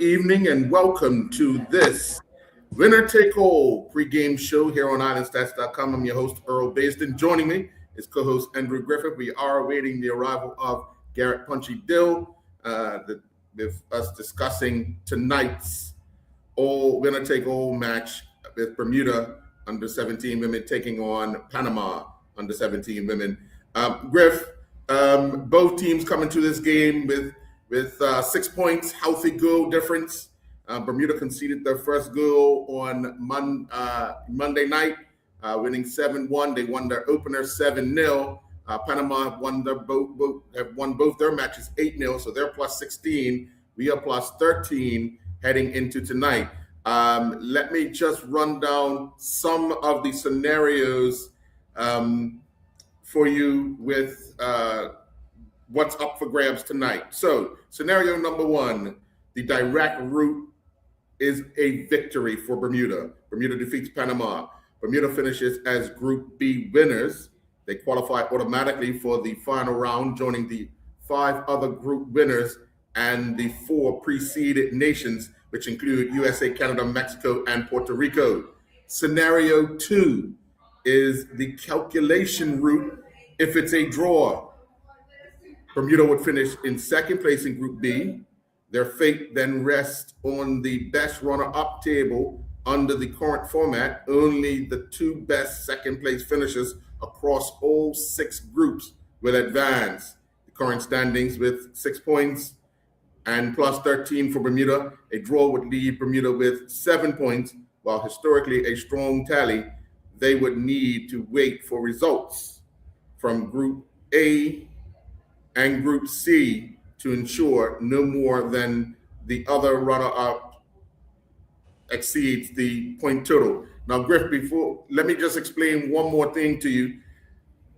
evening, and welcome to this Winner Take All pregame show here on IslandStats.com. I'm your host, Earl Basden. Joining me is co-host Andrew Griffith. We are awaiting the arrival of Garrett Punchy Dill with us discussing tonight's Winner Take All match with Bermuda under 17 women taking on Panama under 17 women. Griff, both teams coming to this game with 6 points, healthy goal difference. Bermuda conceded their first goal on Monday night, winning 7-1. They won their opener 7-0. Panama have won both their matches 8-0, so they're plus 16. We are plus 13 heading into tonight. Let me just run down some of the scenarios for you with what's up for grabs tonight. So, scenario number one, the direct route is a victory for Bermuda. Bermuda defeats Panama. Bermuda finishes as Group B winners. They qualify automatically for the final round, joining the 5 other group winners and the 4 preceded nations, which include USA, Canada, Mexico, and Puerto Rico. Scenario 2 is the calculation route if it's a draw. Bermuda would finish in second place in Group B. Their fate then rests on the best runner-up table under the current format. Only the 2 best second-place finishers across all 6 groups will advance. The current standings with 6 points and plus 13 for Bermuda. A draw would leave Bermuda with 7 points, while historically a strong tally, they would need to wait for results from Group A and Group C to ensure no more than the other runner-up exceeds the point total. Now, Griff, let me just explain one more thing to you.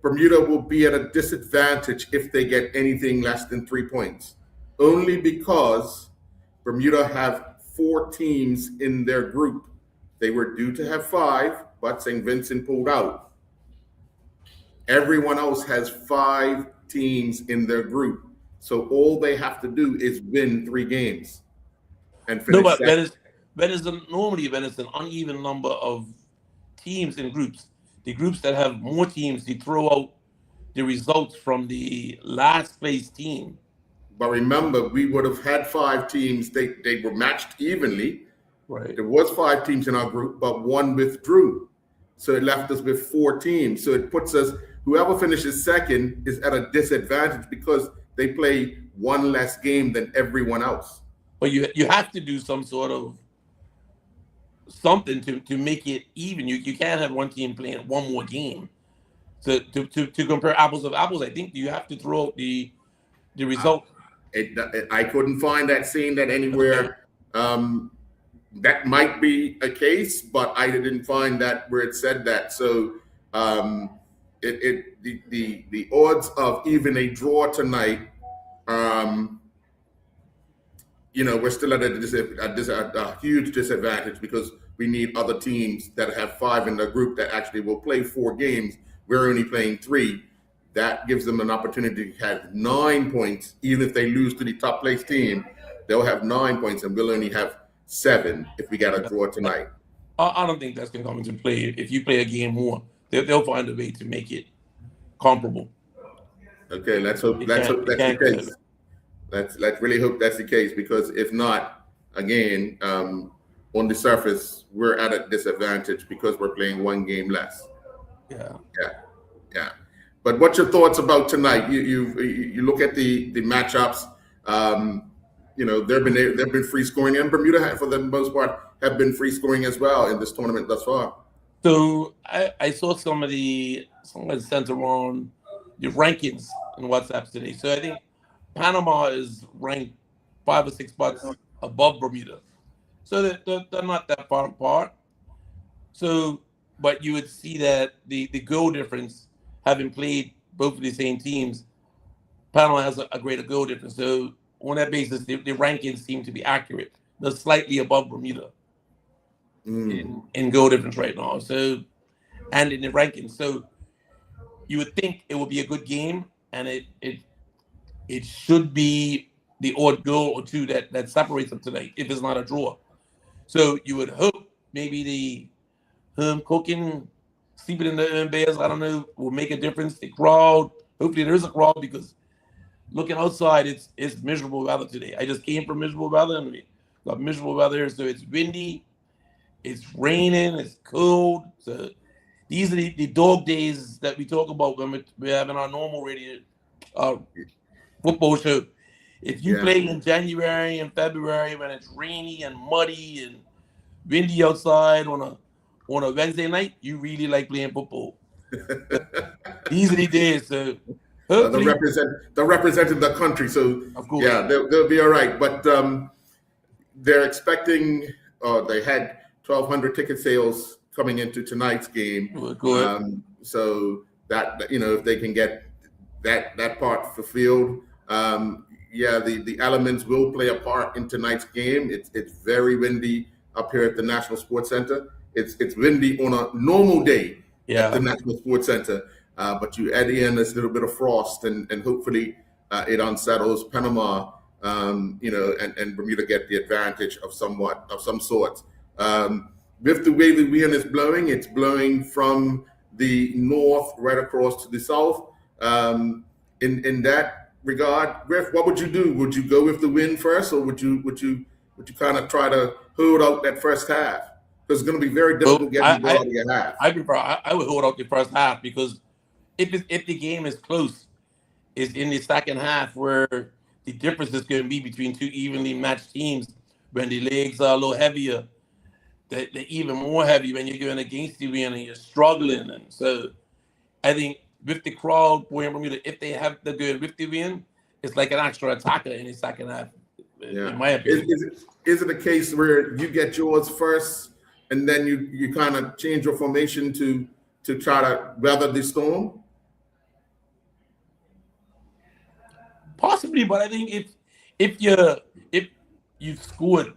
Bermuda will be at a disadvantage if they get anything less than 3 points, only because Bermuda have 4 teams in their group. They were due to have 5, but St. Vincent pulled out. Everyone else has 5 teams in their group. So all they have to do is win 3 games and finish. No, but normally when it's an uneven number of teams in groups, the groups that have more teams, they throw out the results from the last place team. But remember, we would have had 5 teams. They were matched evenly. Right. There was 5 teams in our group, but 1 withdrew. So it left us with 4 teams. So it puts us, whoever finishes second is at a disadvantage because they play 1 less game than everyone else. But you have to do some sort of something to make it even. You can't have one team playing 1 more game. So to compare apples of apples, I think you have to throw out the result. I couldn't find that, seeing that anywhere. That might be a case, but I didn't find that where it said that. So the odds of even a draw tonight, we're still at a huge disadvantage because we need other teams that have 5 in their group that actually will play 4 games. We're only playing 3. That gives them an opportunity to have 9 points. Even if they lose to the top place team, they'll have 9 points, and we'll only have 7 if we got a draw tonight. I don't think that's going to come into play. If you play a game more, they'll find a way to make it comparable. Okay, let's hope that's the case. Let's really hope that's the case, because if not, again, on the surface, we're at a disadvantage because we're playing 1 game less. Yeah. But what's your thoughts about tonight? You look at the matchups. They've been free scoring, and Bermuda, for the most part, have been free scoring as well in this tournament thus far. So I saw someone sent around the rankings in WhatsApp today. So I think Panama is ranked 5 or 6 spots above Bermuda. So they're not that far apart. So, but you would see that the goal difference, having played both of the same teams, Panama has a greater goal difference. So on that basis, the rankings seem to be accurate. They're slightly above Bermuda in goal difference right now. So, and in the rankings. So you would think it would be a good game, and it should be the odd goal or two that separates them tonight if it's not a draw. So you would hope maybe the home cooking, sleeping in the Bears, I don't know, will make a difference. The crowd, hopefully there is a crowd because looking outside, it's miserable weather today. I just came from miserable weather and we got miserable weather. So it's windy, it's raining, it's cold. So these are the dog days that we talk about when we're having our normal radio football show. If you play in January and February when it's rainy and muddy and windy outside on a Wednesday night, you really like playing football. These are the days. So they're representing the country. So of course. Yeah, they'll be all right. But they're expecting. They had 1,200 ticket sales coming into tonight's game. So that if they can get that part fulfilled. The elements will play a part in tonight's game. It's very windy up here at the National Sports Center. It's windy on a normal day at the National Sports Center, but you add in this little bit of frost, and hopefully it unsettles Panama, and Bermuda get the advantage of some sort. With the way the wind is blowing, it's blowing from the north right across to the south. In that regard, Griff, what would you do? Would you go with the wind first, or would you kind of try to hold out that first half? Because it's going to be very difficult getting the ball to your half. I would hold out the first half because if the game is close, it's in the second half where the difference is going to be between two evenly matched teams. When the legs are a little heavier, they're even more heavy when you're going against the wind and you're struggling. And so I think with the crowd playing Bermuda, if they have to go with the wind, it's like an extra attacker in the second half. In my opinion, is it a case where you get yours first and then you kind of change your formation to try to weather the storm? Possibly, but I think if you scored,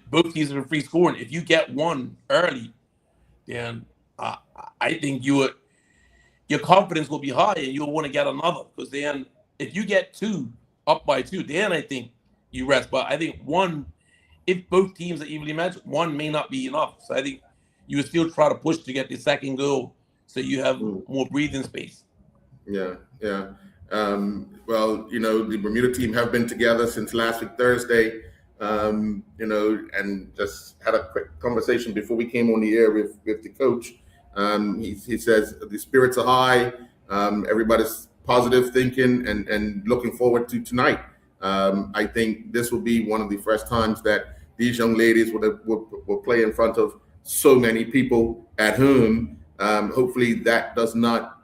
both teams are free scoring. If you get one early, then I think your confidence will be high and you'll want to get another. Because then if you get two up by two, then I think you rest. But I think one, if both teams are evenly matched, one may not be enough. So I think you would still try to push to get the second goal so you have more breathing space. Yeah. Well, the Bermuda team have been together since last week, Thursday, and just had a quick conversation before we came on the air with the coach. He says the spirits are high. Everybody's positive thinking and looking forward to tonight. I think this will be one of the first times that these young ladies will play in front of so many people at home. Hopefully that does not,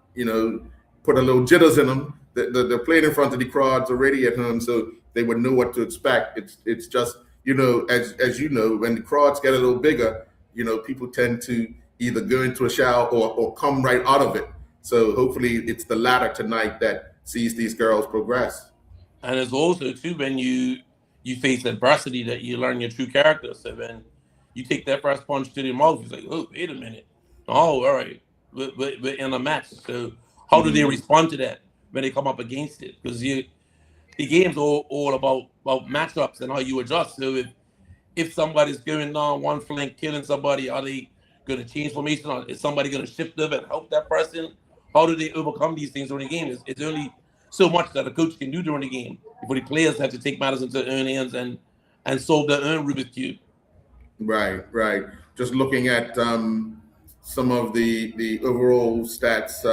put a little jitters in them. They're playing in front of the crowds already at home, so they would know what to expect. It's just, as you know, when the crowds get a little bigger, people tend to either go into a shower or come right out of it. So hopefully it's the latter tonight that sees these girls progress. And it's also too when you face adversity that you learn your true character. So when you take that first punch to the mouth, it's like, oh, wait a minute. Oh, all right. We're in a match. So how do they respond to that when they come up against it? Because the game's all about matchups and how you adjust. So if somebody's going down one flank, killing somebody, are they going to change formation? Or is somebody going to shift up and help that person? How do they overcome these things during the game? It's only so much that a coach can do during the game before the players have to take matters into their own hands and solve their own Rubik's Cube. Right. Just looking at some of the overall stats,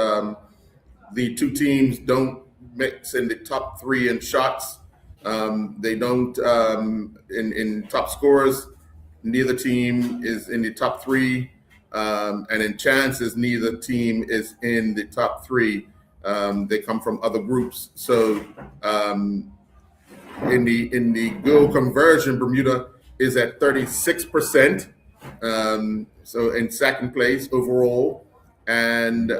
the two teams don't mix in the top three in shots. They don't in top scorers. Neither team is in the top three, and in chances, neither team is in the top three. They come from other groups. So in the goal conversion, Bermuda is at 36%. So in second place overall, and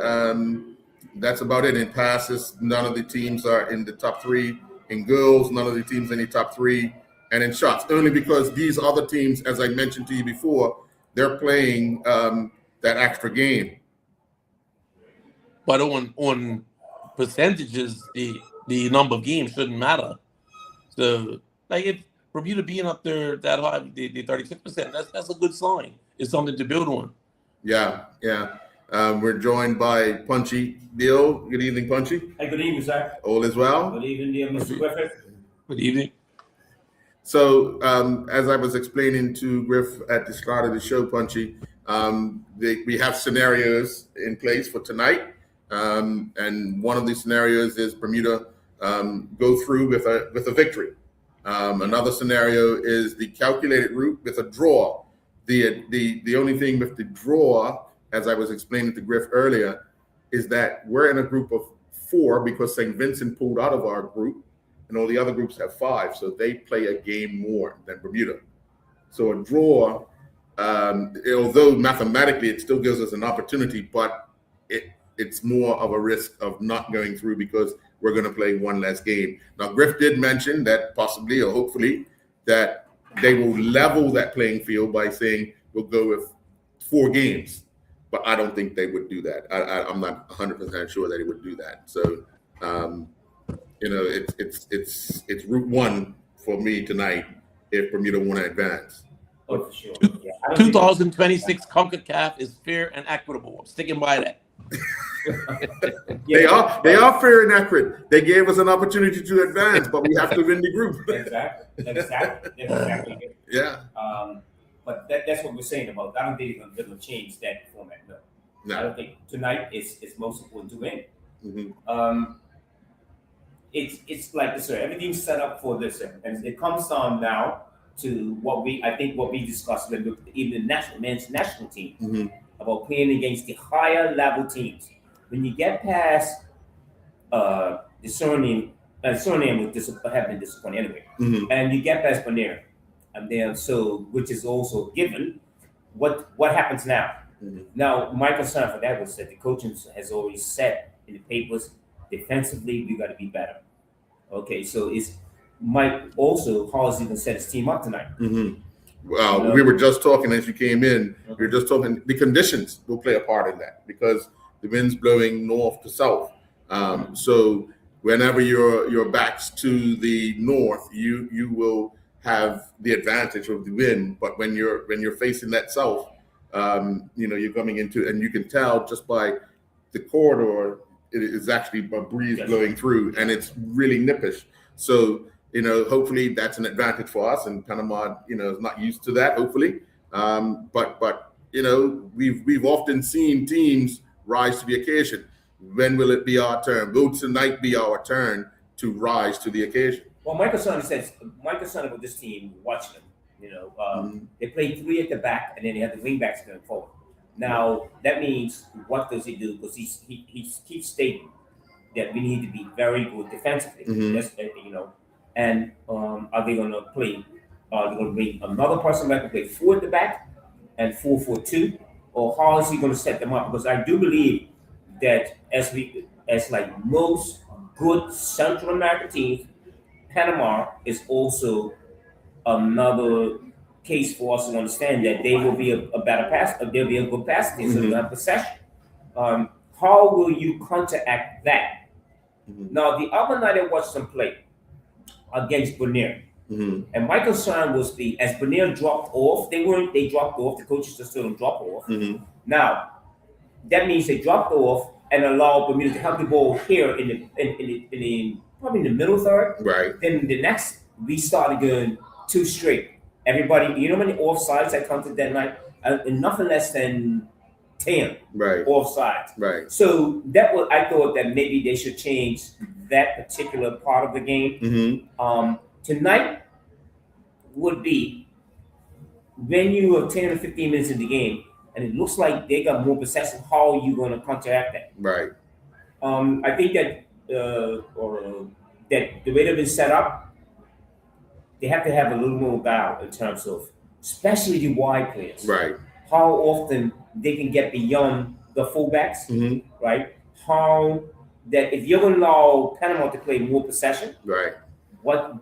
that's about it. In passes, none of the teams are in the top three. In goals, none of the teams in the top three. And in shots, only because these other teams, as I mentioned to you before, they're playing that extra game. But on percentages, the number of games shouldn't matter. So like if Bermuda being up there that high, the 36%, that's a good sign. It's something to build on. Yeah. We're joined by Punchy Dio. Good evening, Punchy. Hey, good evening, sir. All is well. Good evening, dear Mr. Griffith. Good evening. So, as I was explaining to Griff at the start of the show, Punchy, we have scenarios in place for tonight, and one of these scenarios is Bermuda go through with a victory. Another scenario is the calculated route with a draw. The only thing with the draw, as I was explaining to Griff earlier, is that we're in a group of 4 because St. Vincent pulled out of our group, and all the other groups have 5, so they play a game more than Bermuda. So a draw, although mathematically it still gives us an opportunity, but it's more of a risk of not going through because we're going to play one less game. Now, Griff did mention that possibly or hopefully that they will level that playing field by saying we'll go with 4 games, but I don't think they would do that. I'm not 100% sure that they would do that. So, it's route 1 for me tonight if Bermuda want to advance. Oh, for sure. Yeah, 2026 CONCACAF is fair and equitable. I'm sticking by that. They are fair and accurate. They gave us an opportunity to advance, but we have to win the group. Exactly. Yeah. But that's what we're saying about. I don't think they're going to change that format. No. I don't think tonight is most important to win. Mm-hmm. It's like this, sir. Everything's set up for this, sir. And it comes down now to what we discussed with even the men's national team. Mm-hmm. About playing against the higher level teams. When you get past the Suriname have been disappointed anyway, Mm-hmm. and you get past Bonaire, and then which is also given. What happens now? Mm-hmm. Now, my concern for that was that the coaching has always said in the papers, defensively we got to be better. Okay, so it's Mike also how is he going to set his team up tonight? Mm-hmm. Well, we were just talking as you came in. We were just talking. The conditions will play a part in that because the wind's blowing north to south. So whenever your back's to the north, you will have the advantage of the wind. But when you're facing that south, you're coming into, and you can tell just by the corridor, it is actually a breeze blowing through, and it's really nippish. So. Hopefully that's an advantage for us, and Panama, is not used to that. Hopefully, but we've often seen teams rise to the occasion. When will it be our turn? Will tonight be our turn to rise to the occasion? Well, Michael Son about this team, watching them. They play 3 at the back, and then they have the wing backs going forward. Now that means what does he do? Because he keeps stating that we need to be very good defensively. Mm-hmm. That's And are they going to play? Are they going to bring another person back to play 4 at the back and 4-4-2, or how is he going to set them up? Because I do believe that as like most good Central American teams, Panama is also another case for us to understand that they will be a better pass. They'll be a good pass team, so they'll have possession. How will you counteract that? Mm-hmm. Now, the other night I watched them play against Bonaire. Mm-hmm. And my concern was as Bonaire dropped off, they dropped off, the coaches just told them drop off. Mm-hmm. Now, that means they dropped off and allowed Bermuda to have the ball here in the probably in the middle third. Right. Then the next, we started going 2 straight. Everybody, how many offsides I counted that night? Nothing less than 10 right. offsides. Right. So I thought that maybe they should change that particular part of the game. Mm-hmm. Tonight would be when you are 10 or 15 minutes in the game and it looks like they got more possession, how are you going to counteract that? Right. I think that that the way they've been set up, they have to have a little more guile in terms of, especially the wide players. Right. How often they can get beyond the fullbacks, Mm-hmm. right? How that if you're going to allow Panama to play more possession, Right. how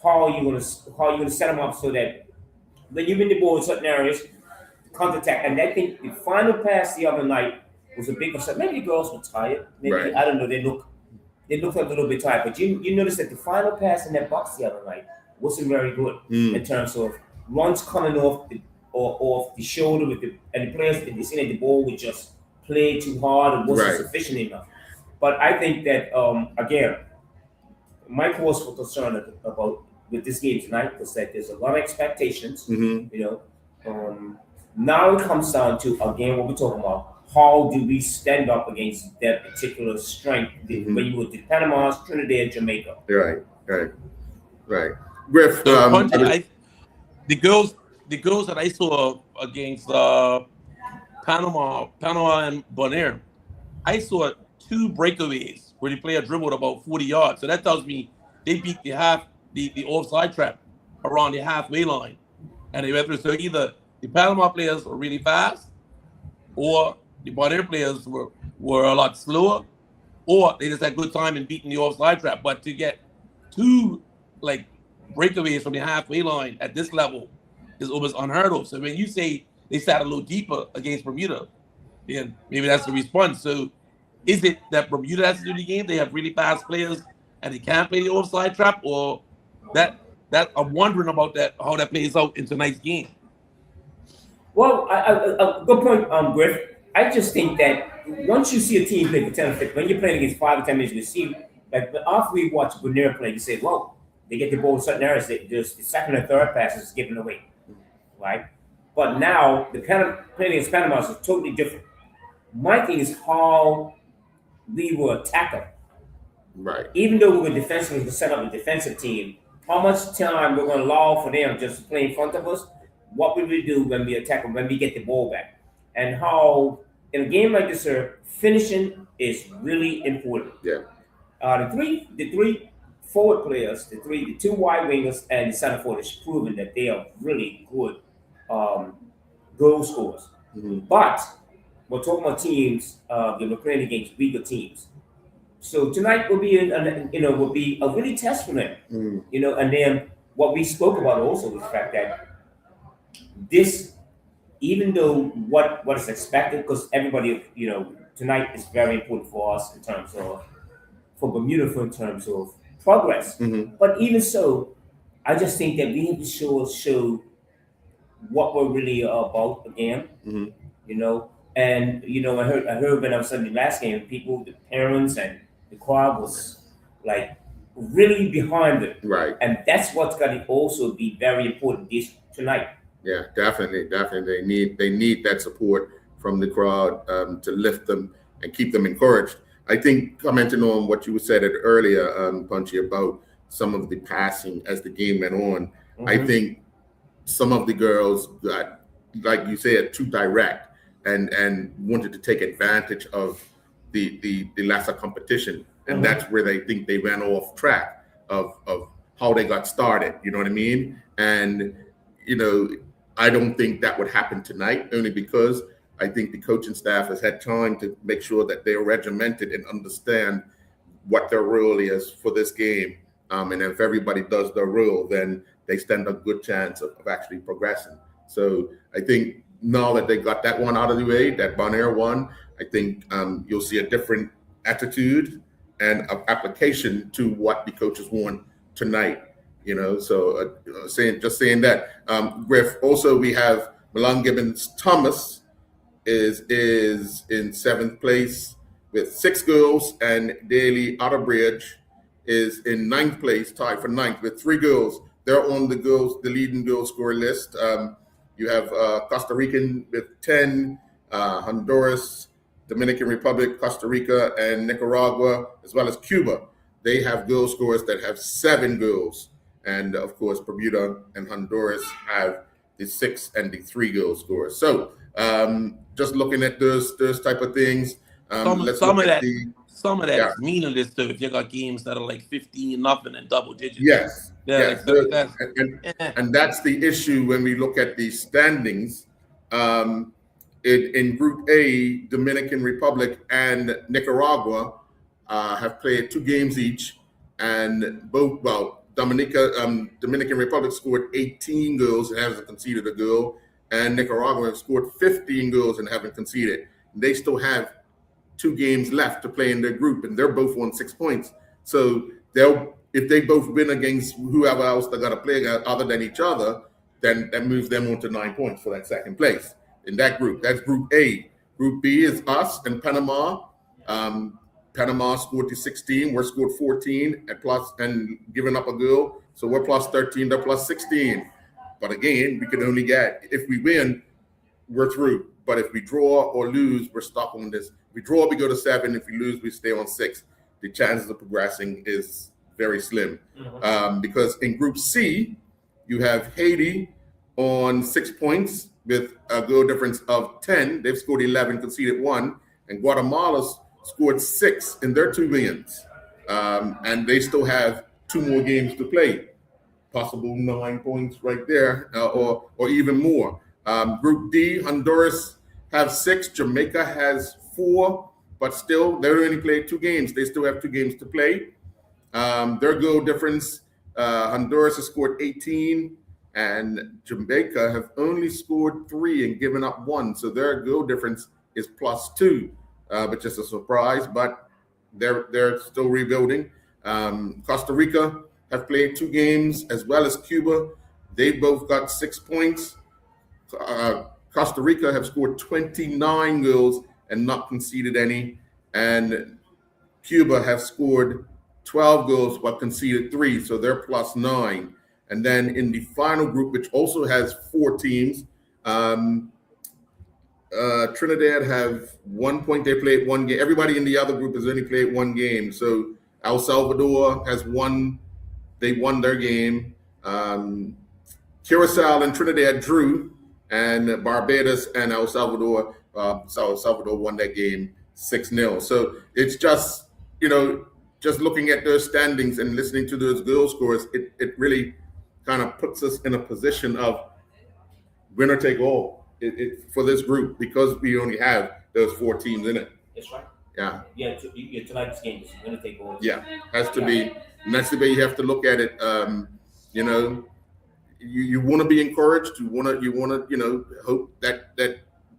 are you going to set them up so that when you win the ball in certain areas, counter attack. And I think the final pass the other night was a big concern. Maybe the girls were tired. Maybe Right. I don't know. They look they looked a little bit tired. But you notice that the final pass in that box the other night wasn't very good in terms of runs coming off the shoulder and the players, they seen that the ball would just play too hard and wasn't sufficient enough. But I think that again, my cause for concern about with this game tonight was that there's a lot of expectations. You know, now it comes down to again what we're talking about. How do we stand up against that particular strength when you go to Panama, Trinidad, Jamaica? Right. Griff, the girls that I saw against Panama and Bonaire, I saw 2 breakaways where the player dribbled about 40 yards. So that tells me they beat the offside trap around the halfway line. And they went through. So either the Panama players were really fast, or the Bonaire players were a lot slower, or they just had good time in beating the offside trap. But to get 2 breakaways from the halfway line at this level is almost unheard of. So when you say they sat a little deeper against Bermuda, then maybe that's the response. So is it that Bermuda has to do the game? They have really fast players and they can't play the offside trap, or that I'm wondering about that, how that plays out in tonight's game. Well, a good point, Griff. I just think that once you see a team play for 10 or 15, when you're playing against 5 or 10 minutes, you see, after we watch Bonaire play, you say, well, they get the ball in certain areas, there's the second or third pass is given away, right? But now, the playing against Panama is totally different. My thing is how we will attack them. Right. Even though we're defensively set up a defensive team, how much time we're going to allow for them just to play in front of us? What will we do when we attack them, when we get the ball back? And how, in a game like this, sir, finishing is really important. Yeah. The three forward players, the 2 wide wingers and the center forward is proven that they are really good goal scorers. But we're talking about teams that we're playing against weaker teams. So tonight will be a really test for them. And then what we spoke about also was the fact that this, even though what is expected, because everybody, tonight is very important for us in terms of, for Bermuda, in terms of progress. But even so, I just think that we need to show what we're really about again. And I heard when I was in the last game, people, the parents and the crowd was like really behind it. Right. And that's what's going to also be very important tonight. Yeah, definitely. They need that support from the crowd to lift them and keep them encouraged. I think commenting on what you said earlier, Punchy, about some of the passing as the game went on, I think some of the girls got, like you said, too direct and wanted to take advantage of the lesser competition. And that's where they think they ran off track of how they got started. You know what I mean? And, I don't think that would happen tonight, only because I think the coaching staff has had time to make sure that they're regimented and understand what their role is for this game. And if everybody does their role, then they stand a good chance of actually progressing. So I think now that they got that one out of the way, that Bonaire one, I think you'll see a different attitude and application to what the coaches want tonight. So saying that, Griff. Also, we have Milan Gibbons Thomas is in 7th place with 6 goals, and Daly Otterbridge is in 9th place, tied for 9th with 3 goals. They're on the leading goal scorer list. You have Costa Rican with 10, Honduras, Dominican Republic, Costa Rica, and Nicaragua, as well as Cuba. They have goal scorers that have 7 goals. And of course, Bermuda and Honduras have the 6 and the 3 goal scorers. So just looking at those type of things. Some of that's meaningless too. If you got games that are like 15-0 and double digits. Yes. Yeah, yes. And that's the issue when we look at the standings. In Group A, Dominican Republic and Nicaragua have played 2 games each, and Dominican Republic scored 18 goals and hasn't conceded a goal, and Nicaragua have scored 15 goals and haven't conceded. They still have 2 games left to play in their group, and they're both on 6 points. So if they both win against whoever else they got to play other than each other, then that moves them on to 9 points for that second place in that group. That's Group A. Group B is us and Panama. Panama scored to 16. We're scored 14 and giving up a goal. So we're plus 13. They're plus 16. But again, we can only get, if we win, we're through. But if we draw or lose, we're stuck on this. If we draw, we go to 7. If we lose, we stay on 6. The chances of progressing is very slim. Because in Group C, you have Haiti on 6 points with a goal difference of 10. They've scored 11, conceded 1. And Guatemala scored 6 in their 2 wins. And they still have 2 more games to play. Possible 9 points right there, or even more. Group D, Honduras have 6. Jamaica has 4, but still, they only played 2 games. They still have 2 games to play. Their goal difference, Honduras has scored 18, and Jamaica have only scored 3 and given up 1. So their goal difference is plus 2, which is a surprise, but they're still rebuilding. Costa Rica have played 2 games, as well as Cuba. They both got 6 points. Costa Rica have scored 29 goals and not conceded any. And Cuba have scored 12 goals but conceded 3, so they're plus 9. And then in the final group, which also has 4 teams, Trinidad have 1 point. They played 1 game. Everybody in the other group has only played 1 game. So El Salvador has won. They won their game. Curacao and Trinidad drew, and Barbados and El Salvador, won that game 6-0. So it's just, just looking at those standings and listening to those goal scores, it really kind of puts us in a position of winner take all for this group, because we only have those 4 teams in it. That's right. Yeah. Yeah, tonight's game is winner take all. Yeah, has to be. And that's the way you have to look at it. You want to be encouraged. You want to hope that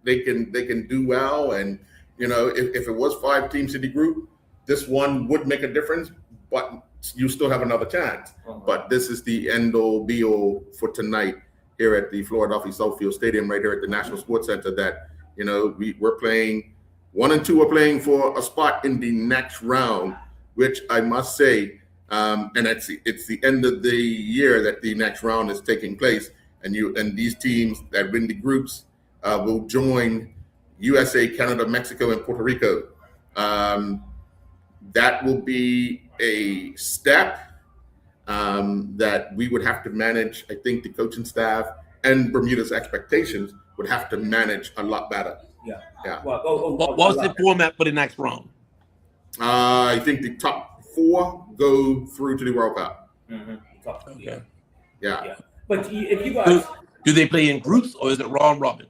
they can do well. And if it was 5 teams in the group, this one would make a difference, but you still have another chance. But this is the end all be all for tonight here at the Philadelphia Southfield Stadium, right here at the National Sports Center. That we're playing. 1 and 2 are playing for a spot in the next round, which I must say, and it's the end of the year that the next round is taking place, and these teams that win the groups will join USA, Canada, Mexico, and Puerto Rico. That will be a step that we would have to manage. I think the coaching staff and Bermuda's expectations would have to manage a lot better. Yeah. What's the format for the next round? I think the top 4 go through to the World Cup. Okay. Yeah. But if you guys, do they play in groups, or is it round robin?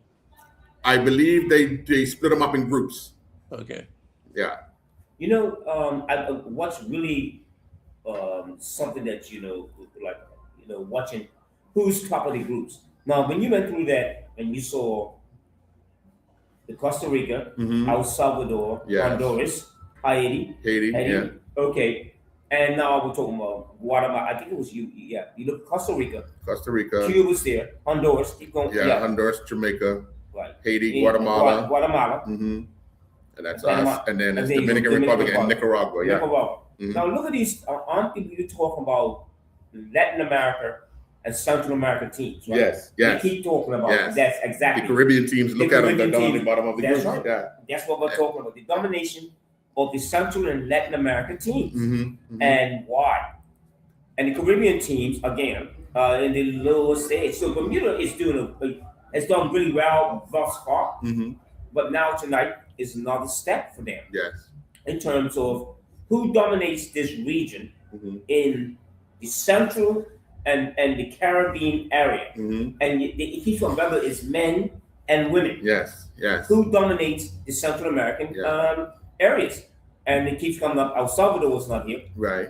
I believe they split them up in groups. Okay. Yeah. what's really something that watching who's top of the groups. Now, when you went through that and you saw the Costa Rica, El Salvador, Honduras, Haiti. Yeah. Okay. And now we're talking about Guatemala. I think it was you. Yeah. You look at Costa Rica. Cuba was there. Honduras. Keep going. Yeah. Honduras, Jamaica. Right. Haiti, Guatemala. Mm-hmm. And that's us. And then it's Dominican Republic and Nicaragua. Yeah. Now look at these. Aren't you talking about Latin America and Central American teams? Right? Yes. We keep talking about that's exactly the Caribbean teams. Look at them. They're down at the bottom of the group. Right. Yeah. That's what we're talking about. The domination of the Central and Latin American teams, and why? And the Caribbean teams again in the lower stage. So Bermuda is has done really well thus far, but now tonight is another step for them. Yes. In terms of who dominates this region in the Central and the Caribbean area, and if you remember, it's men and women. Yes. Who dominates the Central American areas? And it keeps coming up. El Salvador was not here. Right.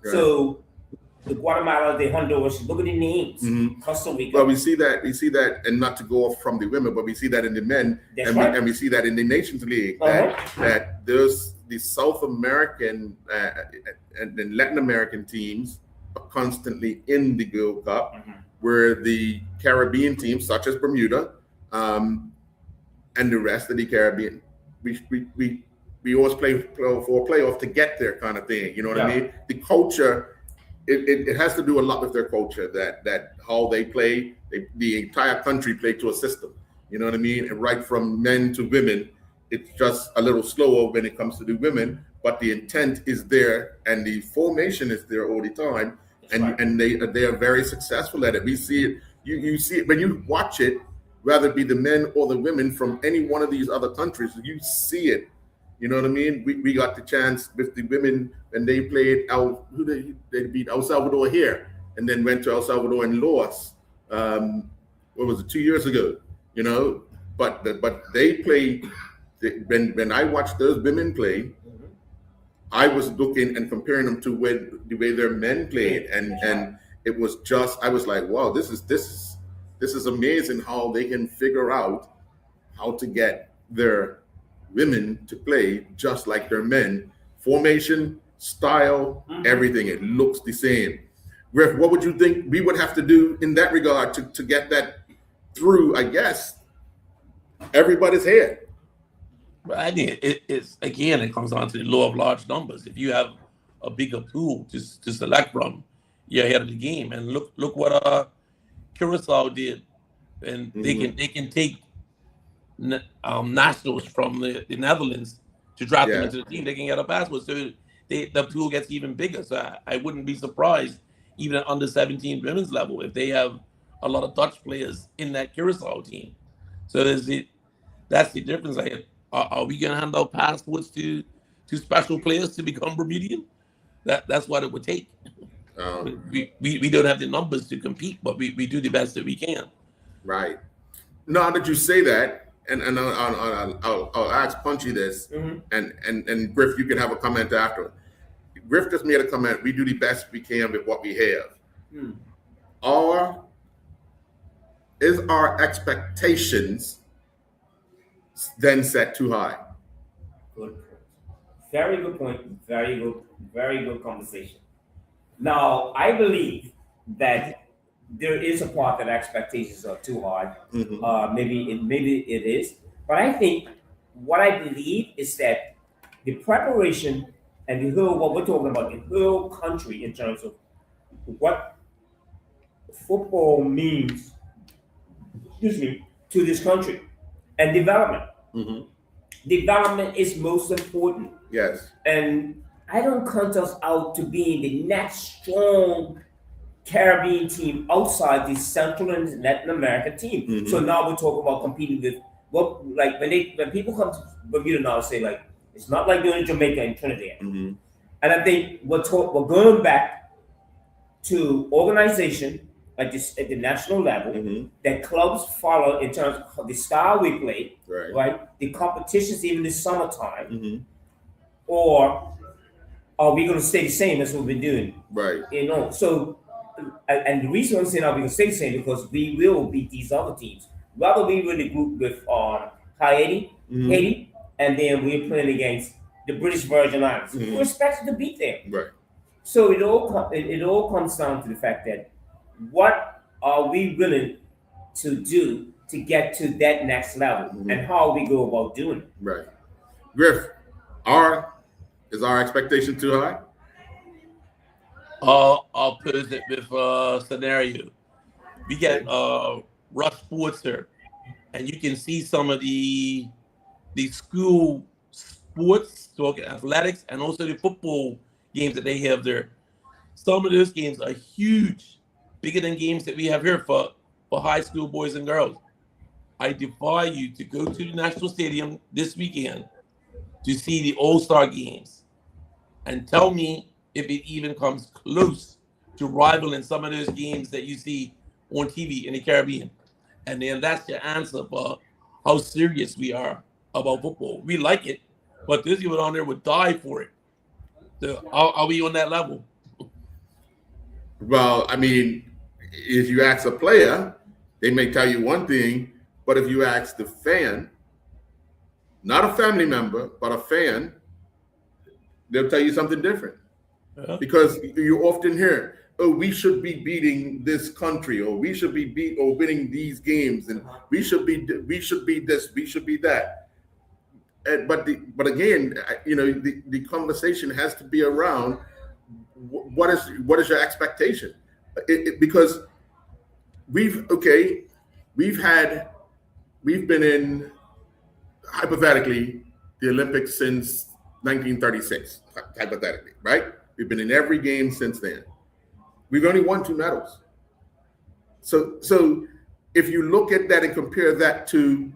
So the Guatemala, the Honduras. Look at the names. Mhm. Costa Rica. Well, we see that, and not to go off from the women, but we see that in the men, That's and, right. we see that in the Nations League, that there's the South American and Latin American teams are constantly in the Gold Cup, where the Caribbean teams, such as Bermuda, and the rest of the Caribbean, we always play for a playoff to get there, kind of thing. You know what I mean? The culture. It has to do a lot with their culture, that how they play. The entire country play to a system. You know what I mean? And right from men to women, it's just a little slower when it comes to the women, but the intent is there and the formation is there all the time. And they are very successful at it. We see it. You see it when you watch it, whether it be the men or the women from any one of these other countries. You see it. You know what I mean? We got the chance with the women, and they played they beat El Salvador here, and then went to El Salvador and lost. What was it, 2 years ago? You know, but they play. When I watched those women play, I was looking and comparing them to the way their men played, and it was just, I was like, wow, this is amazing how they can figure out how to get their women to play just like their men. Formation, style, everything, it looks the same. Griff, what would you think we would have to do in that regard to get that through, I guess, everybody's head? But I think it comes down to the law of large numbers. If you have a bigger pool to select from, you're ahead of the game. And look what Curacao did, and they can take nationals from the Netherlands to draft them into the team. They can get a passport, so the pool gets even bigger. So I wouldn't be surprised, even at under 17 women's level, if they have a lot of Dutch players in that Curacao team. So that's the difference. Like, are we going to hand out passports to special players to become Bermudian? That's what it would take. We don't have the numbers to compete, but we do the best that we can. Right. Now that you say that, and I'll ask Punchy this, and Griff, you can have a comment after. Griff just made a comment. We do the best we can with what we have. Is our expectations then set too high? Good. Very good point. Very good conversation. Now, I believe that there is a part that expectations are too high. Maybe it is, but I think what I believe is that the preparation and the whole, what we're talking about, the whole country in terms of what football means, to this country and development. Development is most important. Yes. And I don't count us out to being the next strong Caribbean team outside the Central and Latin America team. So now we're talking about competing with when people come to Bermuda now and say, like, it's not like doing Jamaica and Trinidad. And I think we're going back to organization at the national level that clubs follow in terms of the style we play, right? The competitions even in the summertime, or are we going to stay the same as we've been doing? Right. You know, so, and the reason I'm saying are we going to stay the same because we will beat these other teams. Rather we were in the group with Haiti, and then we're playing against the British Virgin Islands. We're expected to beat them. Right. So it all comes down to the fact that what are we willing to do to get to that next level, and how we go about doing it. Right. Griff, is our expectation too high? I'll pose it with a scenario. We get Rush Sportster, and you can see some of the school sports, so athletics, and also the football games that they have there. Some of those games are huge, bigger than games that we have here for high school boys and girls. I defy you to go to the National Stadium this weekend to see the All-Star games and tell me if it even comes close to rivaling some of those games that you see on TV in the Caribbean. And then that's your answer for how serious we are about football. We like it, but those people down there would die for it. So are we on that level? Well, I mean, if you ask a player, they may tell you one thing, but if you ask the fan, not a family member, but a fan, they'll tell you something different. Yeah. Because you often hear, "Oh, we should be beating this country, or we should be winning these games, and we should be this, we should be that." But again, the conversation has to be around what is your expectation, because we've been in, hypothetically, the Olympics since 1936, hypothetically, right? We've been in every game since then. We've only won 2 medals. So if you look at that and compare that to,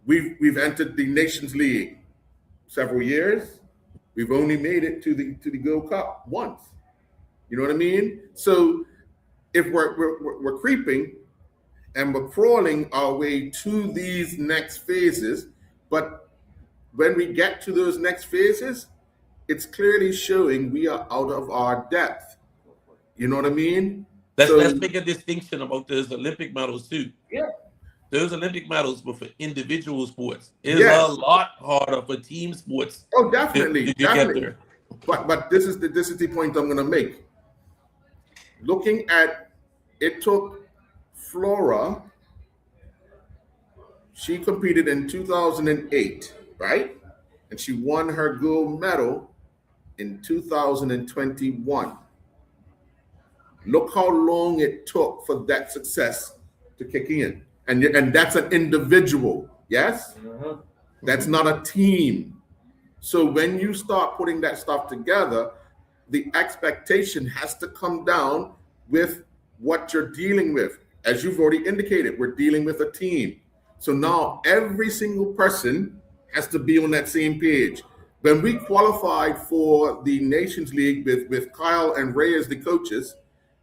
we've entered the Nations League several years. We've only made it to the Gold Cup once. You know what I mean? So if we're creeping and we're crawling our way to these next phases, but when we get to those next phases, it's clearly showing we are out of our depth. You know what I mean? Let's make a distinction about those Olympic medals too. Yeah. Those Olympic medals were for individual sports. It's Yes. a lot harder for team sports. Oh, definitely, to get definitely. there. But this is the point I'm going to make. Looking at, it took Flora. She competed in 2008, right? And she won her gold medal in 2021. Look how long it took for that success to kick in. And that's an individual, yes? Mhm. That's not a team. So when you start putting that stuff together, the expectation has to come down with what you're dealing with. As you've already indicated, we're dealing with a team. So now every single person has to be on that same page. When we qualified for the Nations League with Kyle and Ray as the coaches,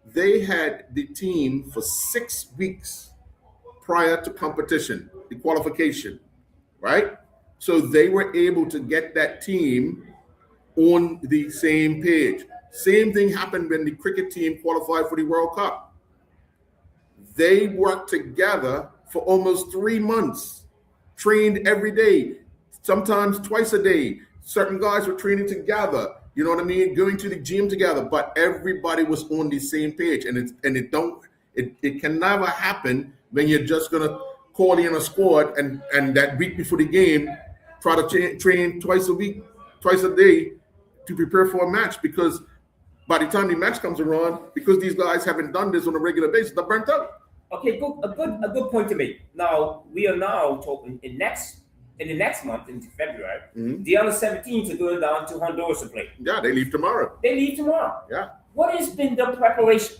they had the team for 6 weeks prior to competition, the qualification, right? So they were able to get that team on the same page. Same thing happened when the cricket team qualified for the World Cup. They worked together for almost 3 months, trained every day, sometimes twice a day. Certain guys were training together, you know what I mean, going to the gym together, but everybody was on the same page. And it can never happen when you're just gonna call in a squad and that week before the game try to train twice a week, twice a day to prepare for a match, because by the time the match comes around, because these guys haven't done this on a regular basis, they're burnt out. Okay, a good point to make. Now we are now talking in the next month, in February. Mhm. The under 17s are going down to Honduras to play. Yeah, they leave tomorrow. They leave tomorrow. Yeah, What has been the preparation?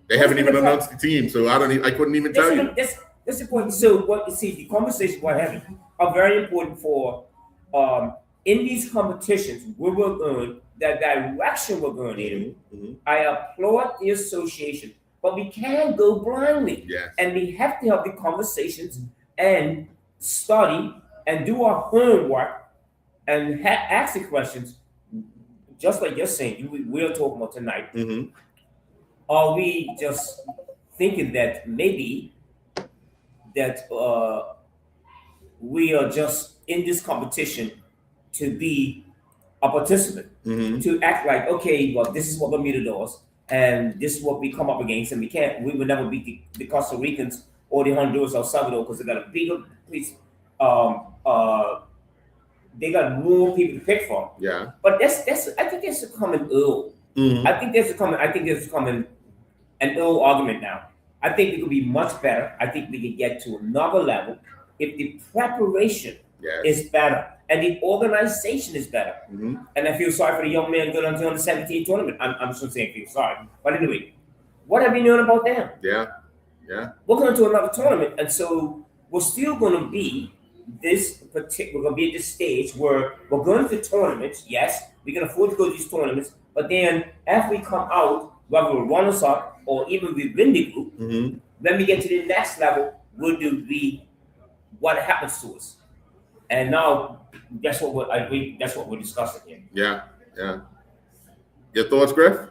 they haven't even announced the team, so I couldn't even tell you. That's the point. So the conversations we're having are very important for in these competitions where we're going, the direction we're going in. Mhm. I applaud the association, but we can't go blindly. Yes. And we have to have the conversations and study and do our homework and ask the questions, just like you're saying, we're talking about tonight. Mhm. Are we just thinking that maybe that we are just in this competition to be a participant, Mhm. to act like, okay, well, this is what Bermuda does, and this is what we come up against, and we will never beat the Costa Ricans or the Honduras or Salvador because they got a bigger police, they got more people to pick from. Yeah. But I think that's a common ill. Mhm. I think there's an ill argument now. I think we could be much better. I think we could get to another level if the preparation Yes. is better and the organization is better. Mhm. And I feel sorry for the young man going on to the under 17 tournament. I'm just saying I feel sorry. But anyway, what have you known about them? Yeah. Yeah. We're going to another tournament, and so we're still going to be we're going to be at this stage where we're going to tournaments. Yes, we can afford to go to these tournaments, but then after we come out, whether we're runners up or even we win the group, Mhm. when we get to the next level, what happens to us? And now that's what we're discussing here. Yeah. Yeah. Your thoughts, Griff?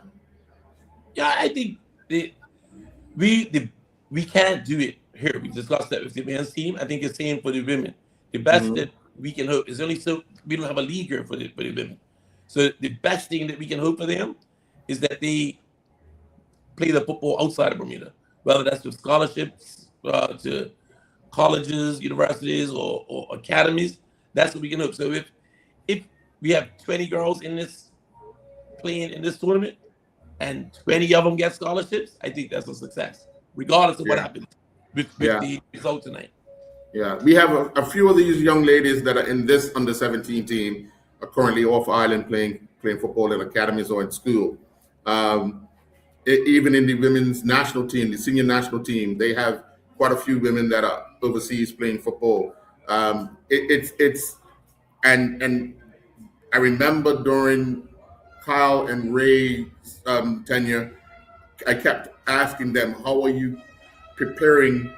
Yeah, I think we can't do it here. We discussed that with the men's team. I think it's same for the women. The best Mhm. that we can hope is only so we don't have a league here for the women. So the best thing that we can hope for them is that they play the football outside of Bermuda, whether that's with scholarships to colleges, universities, or academies. That's what we can hope. So if we have 20 girls in this playing in this tournament and 20 of them get scholarships, I think that's a success, regardless of what Yeah. happens with Yeah. the result tonight. Yeah, we have a few of these young ladies that are in this under 17 team are currently off island playing football in academies or in school. Um, Even in the women's national team, the senior national team, they have quite a few women that are overseas playing football. It's and I remember during Kyle and Ray's tenure, I kept asking them, "How are you preparing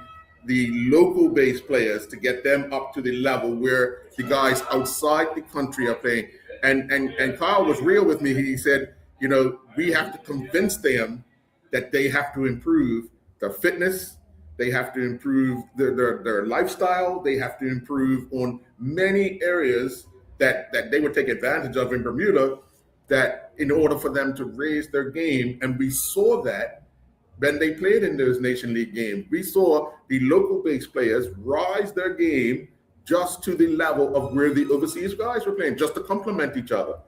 the local based players to get them up to the level where the guys outside the country are playing?" And Kyle was real with me. He said, we have to convince them that they have to improve their fitness, they have to improve their lifestyle, they have to improve on many areas that they would take advantage of in Bermuda, that in order for them to raise their game. And we saw that when they played in those Nation League games. We saw the local based players rise their game just to the level of where the overseas guys were playing, just to complement each other.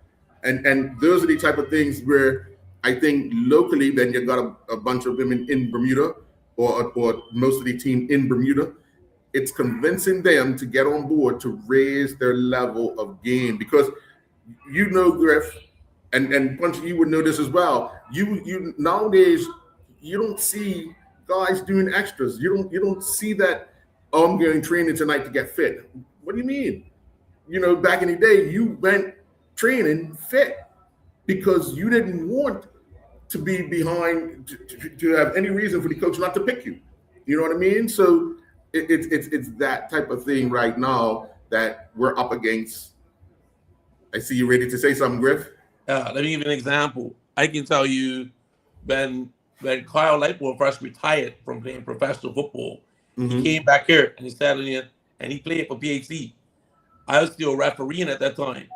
And those are the type of things where I think locally, then you've got a bunch of women in Bermuda, or most of the team in Bermuda. It's convincing them to get on board to raise their level of game, because Griff, and Punchy, you would know this as well. You nowadays you don't see guys doing extras. You don't see that. Oh, I'm going training tonight to get fit. What do you mean? Back in the day, you went training fit because you didn't want to be behind, to have any reason for the coach not to pick you. You know what I mean? So it's that type of thing right now that we're up against. I see you ready to say something, Griff. Let me give you an example. I can tell you when Kyle Lightboard first retired from playing professional football, he came back here and he sat in and he played for PHC. I was still refereeing at that time,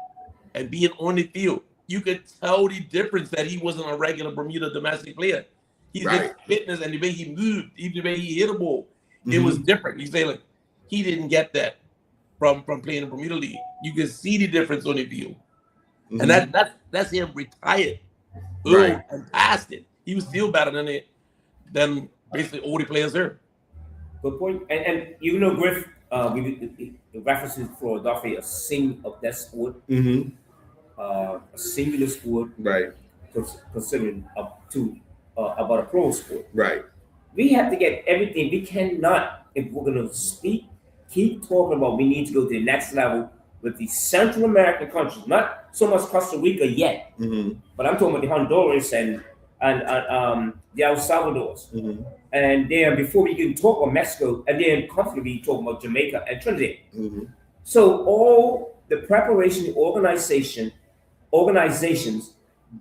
and being on the field, you could tell the difference that he wasn't a regular Bermuda domestic player. His fitness and the way he moved, even the way he hit a ball, it was different. You say, like, he didn't get that from playing in Bermuda League. You can see the difference on the field. And that's him retired and past it. He was still better than basically all the players there. Good point. And Griff, the references for Philadelphia, of that sport, a singular sport, Right. considering up to about a pro sport. Right. We have to get everything. We cannot, if we're going to keep talking about we need to go to the next level with the Central American countries, not so much Costa Rica yet, but I'm talking about the Honduras and the El Salvadors. And then before we can talk about Mexico, and then comfortably talk about Jamaica and Trinidad. So all the preparation organizations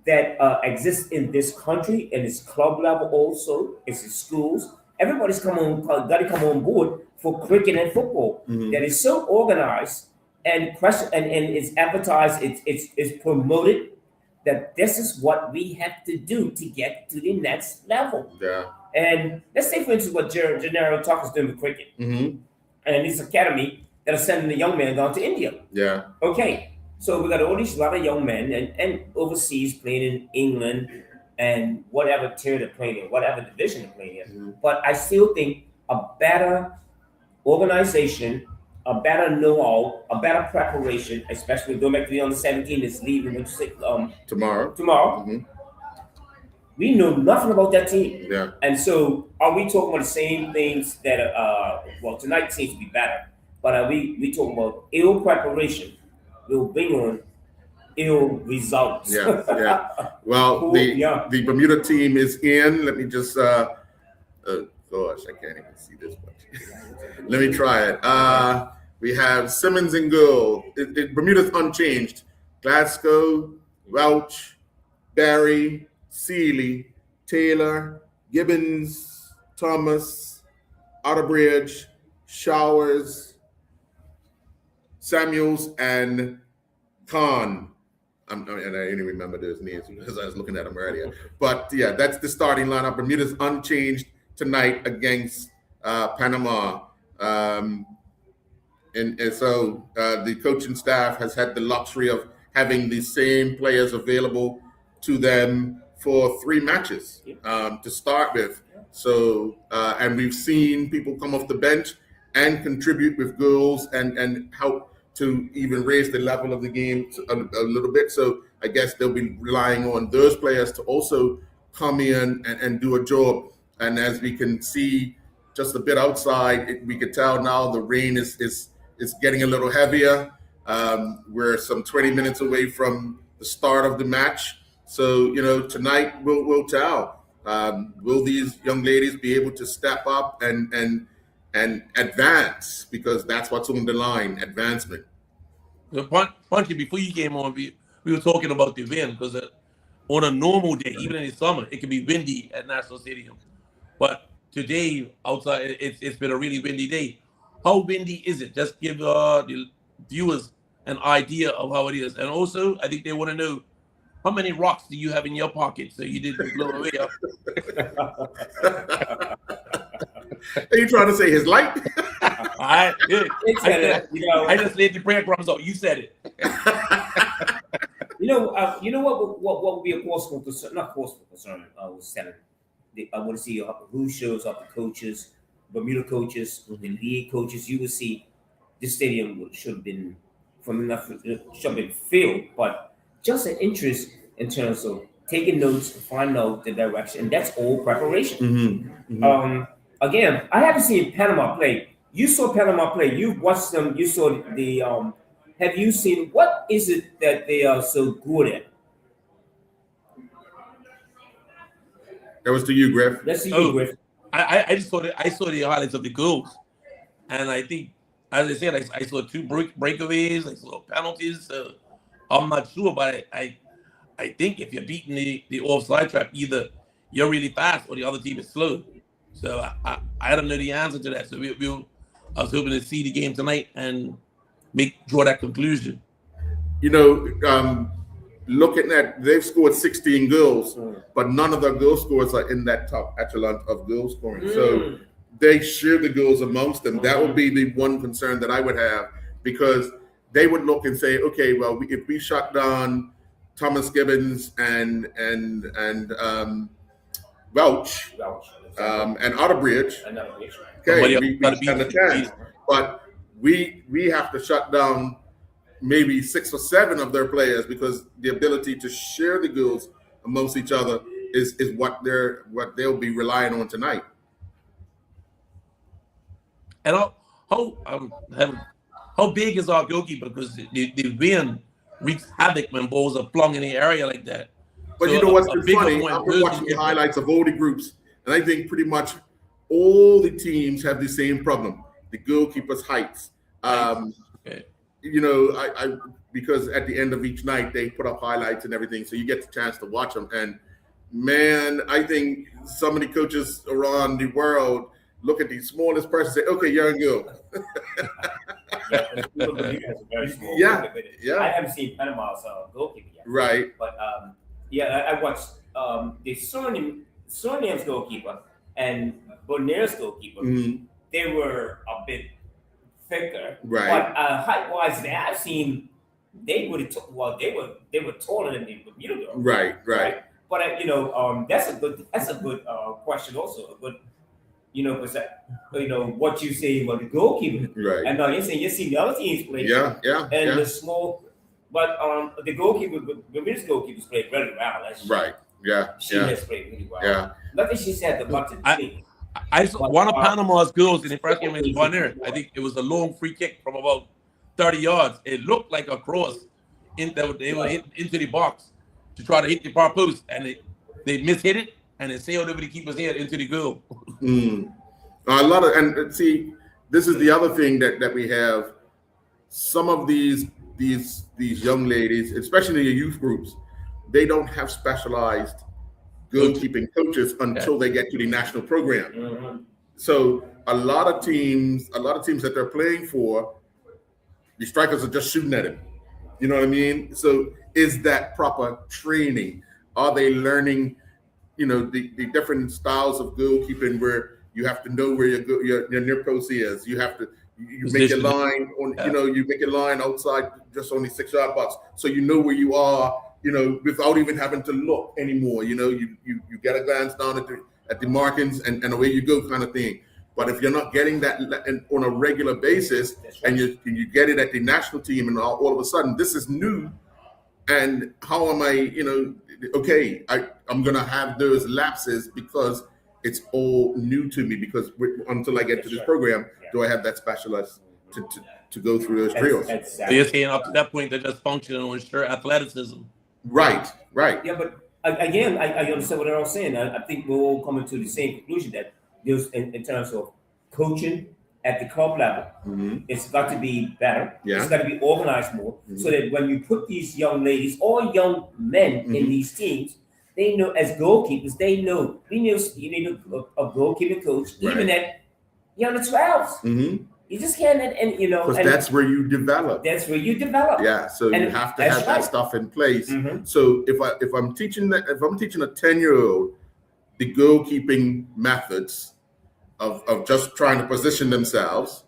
that exist in this country, and it's club level also, it's in schools, everybody's got to come on board for cricket and football. That is so organized and it's advertised, it's promoted, that this is what we have to do to get to the next level. Yeah. And let's say, for instance, what Gennaro Tucker's doing with cricket, and his academy that are sending the young man down to India. Yeah. Okay, so we got a lot of young men and overseas playing in England and whatever tier they're playing in, whatever division they're playing in. But I still think a better organization, a better know-how, a better preparation, especially going back to the under 17 that's leaving tomorrow. We know nothing about that team. Yeah. And so are we talking about the same things that tonight seems to be better, but are we talking about ill preparation will bring on ill results? Yeah. Well, the Bermuda team is in. Let me just gosh, I can't even see this much. Let me try it. We have Simmons and Gould. Bermuda's unchanged. Glasgow, Welch, Barry, Seeley, Taylor, Gibbons, Thomas, Otterbridge, Showers, Samuels, and Khan. And I didn't remember those names because I was looking at them earlier. But yeah, that's the starting lineup. Bermuda's unchanged tonight against Panama. And so the coaching staff has had the luxury of having the same players available to them for 3 matches to start with. So, and we've seen people come off the bench and contribute with goals and help to even raise the level of the game a little bit. So I guess they'll be relying on those players to also come in and do a job. And as we can see just a bit outside, we could tell now the rain is getting a little heavier. We're some 20 minutes away from the start of the match. So, tonight we'll tell. Will these young ladies be able to step up and advance, because that's what's on the line, advancement. Punchy, before you came on, we were talking about the wind, because on a normal day, even in the summer, it can be windy at National Stadium. But today, outside, it's been a really windy day. How windy is it? Just give the viewers an idea of how it is. And also, I think they want to know, how many rocks do you have in your pocket so you didn't blow away up? Are you trying to say his light? I just laid the breadcrumbs out. You said it. You know what would be a forceful concern? Not forceful concern. I was telling. I want to see who shows up. The coaches, Bermuda coaches, the league coaches. You will see this stadium should have been filled, but just an interest in terms of taking notes, find out the direction, and that's all preparation. Mm-hmm. Mm-hmm. Again, I haven't seen Panama play. You saw Panama play. You watched them. You saw the. Have you seen what is it that they are so good at? That was to you, Griff. That's to you, Griff. I just saw the highlights of the goals, and I think, as I said, I saw 2 breakaways. I saw penalties. I'm not sure, but I think if you're beating the offside trap, either you're really fast or the other team is slow. So I don't know the answer to that. So I was hoping to see the game tonight and draw that conclusion. Looking at, they've scored 16 goals, but none of their goal scorers are in that top echelon of goal scoring. So they share the goals amongst them. That would be the one concern that I would have, because they would look and say, okay, well, if we shut down Thomas Gibbons and Welch and Otterbridge, okay, we stand a chance. But we have to shut down maybe 6 or 7 of their players, because the ability to share the goals amongst each other is what they'll be relying on tonight. And how big is our goalkeeper? Because the wind wreaks havoc when balls are flung in the area like that. But so what's been funny? I've been watching the highlights of all the groups, and I think pretty much all the teams have the same problem: the goalkeeper's heights. Okay. Because at the end of each night they put up highlights and everything, so you get the chance to watch them. And man, I think some of the coaches around the world look at the smallest person and say, "Okay, you're in goal." Yeah. I haven't seen Panama's goalkeeper yet. Right. But I watched the Surinam's goalkeeper and Bonaire's goalkeeper. Mm-hmm. They were a bit thicker, right? But height-wise, I've seen they were taller than the Bermuda girl. Right. But that's a good question also. But because what you say about the goalkeeper, right? And you see the other teams play, and the small, but the goalkeeper, Bermuda's goalkeepers played really well. Right. Yeah. She has played really well. Yeah. Nothing she said about the I saw one of Panama's goals in the first game against Bonaire. I think it was a long free kick from about 30 yards. It looked like a cross. They were hit into the box to try to hit the far post, and they mishit it, and it sailed over the keeper's head into the goal. And see, this is the other thing that we have. Some of these young ladies, especially in the youth groups, they don't have specialized goalkeeping coaches until they get to the national program. Mhm. So a lot of teams that they're playing for, the strikers are just shooting at him. You know what I mean? So is that proper training? Are they learning, the different styles of goalkeeping where you have to know where your near post is? You have to you make your line on, you make your line outside just only 6-yard box, so you know where you are, without even having to look anymore. You get a glance down at the markings and away you go, kind of thing. But if you're not getting that on a regular basis, and you get it at the national team, and all of a sudden this is new, and how am I? Okay, I'm gonna have those lapses because it's all new to me. Because until I get to this program, do I have that specialist to go through those drills? So Exactly. you're saying up to that point they're just functioning on sheer athleticism. Right. Yeah, but again, I understand what they're all saying. I think we're all coming to the same conclusion that there's in terms of coaching at the club level, it's got to be better. Yeah. It's got to be organized more, so that when you put these young ladies or young men in these teams, they know as goalkeepers, you need a goalkeeping coach, even at the 12s. You just can't, and Because that's where you develop. That's where you develop. Yeah, so And you have to that's have right. that stuff in place. Mhm. So if I'm teaching a 10-year-old the goalkeeping methods of just trying to position themselves,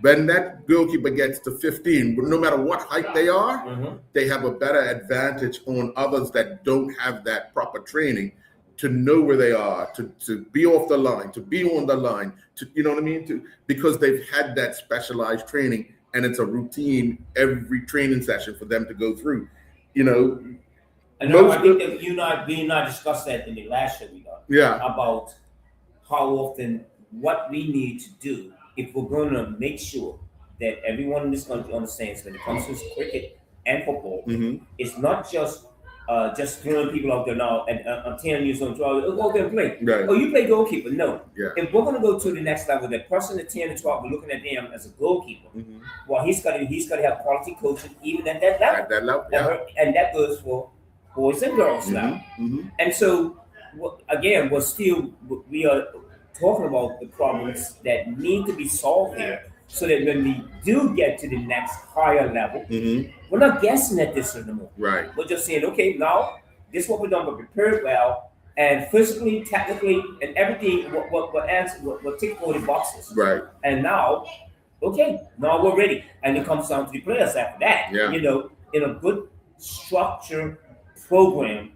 when that goalkeeper gets to 15, no matter what height they are, they have a better advantage on others that don't have that proper training to know where they are, to be off the line, to be on the line, you know what I mean? Because they've had that specialized training, and it's a routine every training session for them to go through. And I think that we not discussed that in the last show we got. Yeah. About how often, what we need to do if we're going to make sure that everyone in this country understands when it comes to cricket and football, it's not just throwing people out there now and 10 years old, 12, go there and play. Right. Oh, you play goalkeeper? No. Yeah. If we're going to go to the next level, that person at 10 and 12, we're looking at them as a goalkeeper. Well, he's got to have quality coaching even at that level. At that level, yeah. And that goes for boys and girls now. And so, again, we are talking about the problems that need to be solved here, so that when we do get to the next higher level, we're not guessing at this anymore. Right. We're just saying, okay, now this is what we're done. We're prepared well, and physically, technically, and everything. What tick all the boxes. Right. And now, okay, now we're ready. And it comes down to the players after that. Yeah. In a good structured program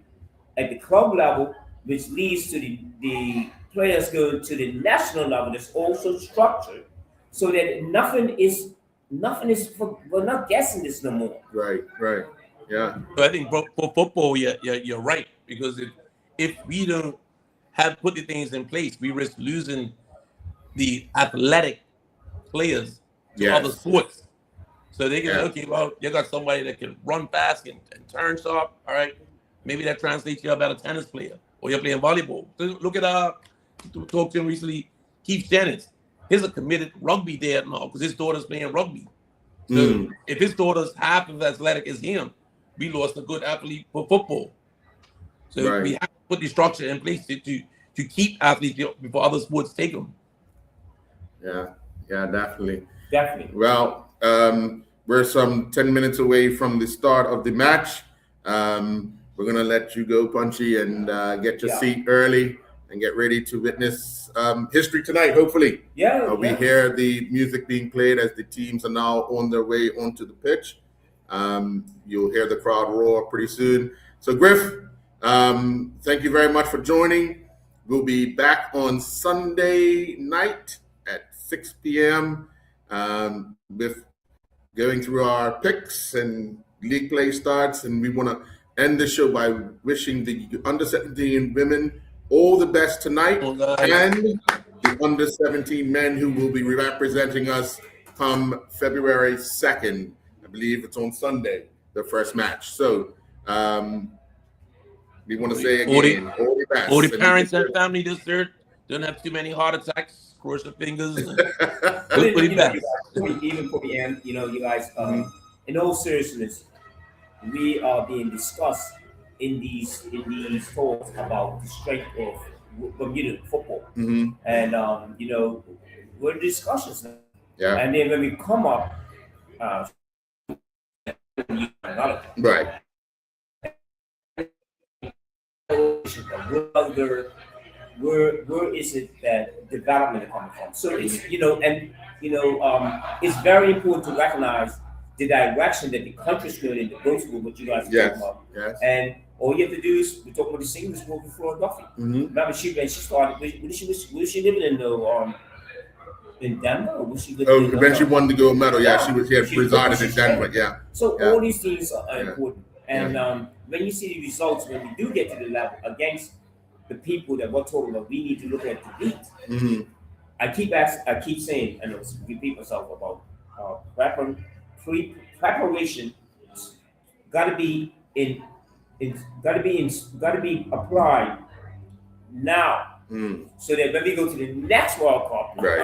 at the club level, which leads to the players going to the national level, that's also structured, so that nothing is. We're not guessing this no more. Right. Yeah. So I think for football, you're right, because if we don't have put the things in place, we risk losing the athletic players to Yes. other sports. So they can okay, well, you got somebody that can run fast and turn sharp. All right, maybe that translates to a better tennis player, or you're playing volleyball. So look at talked to him recently, Keith Jennings. He's a committed rugby dad now because his daughter's playing rugby. So if his daughter's half as athletic as him, we lost a good athlete for football. So we have to put the structure in place to keep athletes before other sports take them. Yeah, definitely. Well, We're some 10 minutes away from the start of the match. We're going to let you go, Punchy, and get your seat early and get ready to witness history tonight, hopefully. We hear the music being played as the teams are now on their way onto the pitch. You'll hear the crowd roar pretty soon. So, Griff, thank you very much for joining. We'll be back on Sunday night at 6 p.m. With going through our picks and league play starts. And we want to end the show by wishing the under-17 women all the best tonight, and the under-17 men who will be representing us come February 2nd. I believe it's on Sunday, the first match. So we want to say again, all the best. All the parents and family this year don't have too many heart attacks. Cross your fingers. Even for the end, you guys, in all seriousness, we are being discussed in these talks about the strength of Bermuda football, Mm-hmm. and we're in discussions now. Yeah. And then when we come up, Right. Where is it that development is coming from? So it's it's very important to recognize the direction that the country's going in, the growth school, what you guys are Yes. talking about. Yes. And all you have to do is we talk about the singing school in Philadelphia. Mm-hmm. Remember, when she started, was she living in Denver, or was she living in When she won the gold medal, yeah, she was here, She- resided she in Denver, yeah. So Yeah. all these things are Yeah. important. And when you see the results, when we do get to the level against the people that we're talking about, we need to look at the beat. Mm-hmm. I keep saying, and I'll repeat myself about preparation. Got to be applied now, so that when we go to the next World Cup, Right.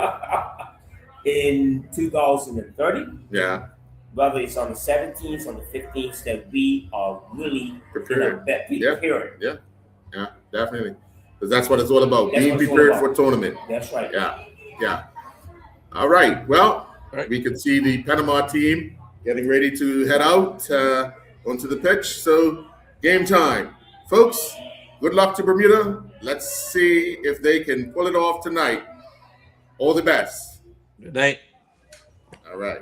in 2030, Yeah. whether it's on the 17th or the 15th, that we are really Prepared. Yeah. prepared. Yeah, definitely. Because that's what it's all about. That's Being what it's all prepared about. for a tournament. That's right. Yeah. All right. Well, Right. we can see the Panama team getting ready to head out onto the pitch. So, game time. Folks, good luck to Bermuda. Let's see if they can pull it off tonight. All the best. Good night. All right.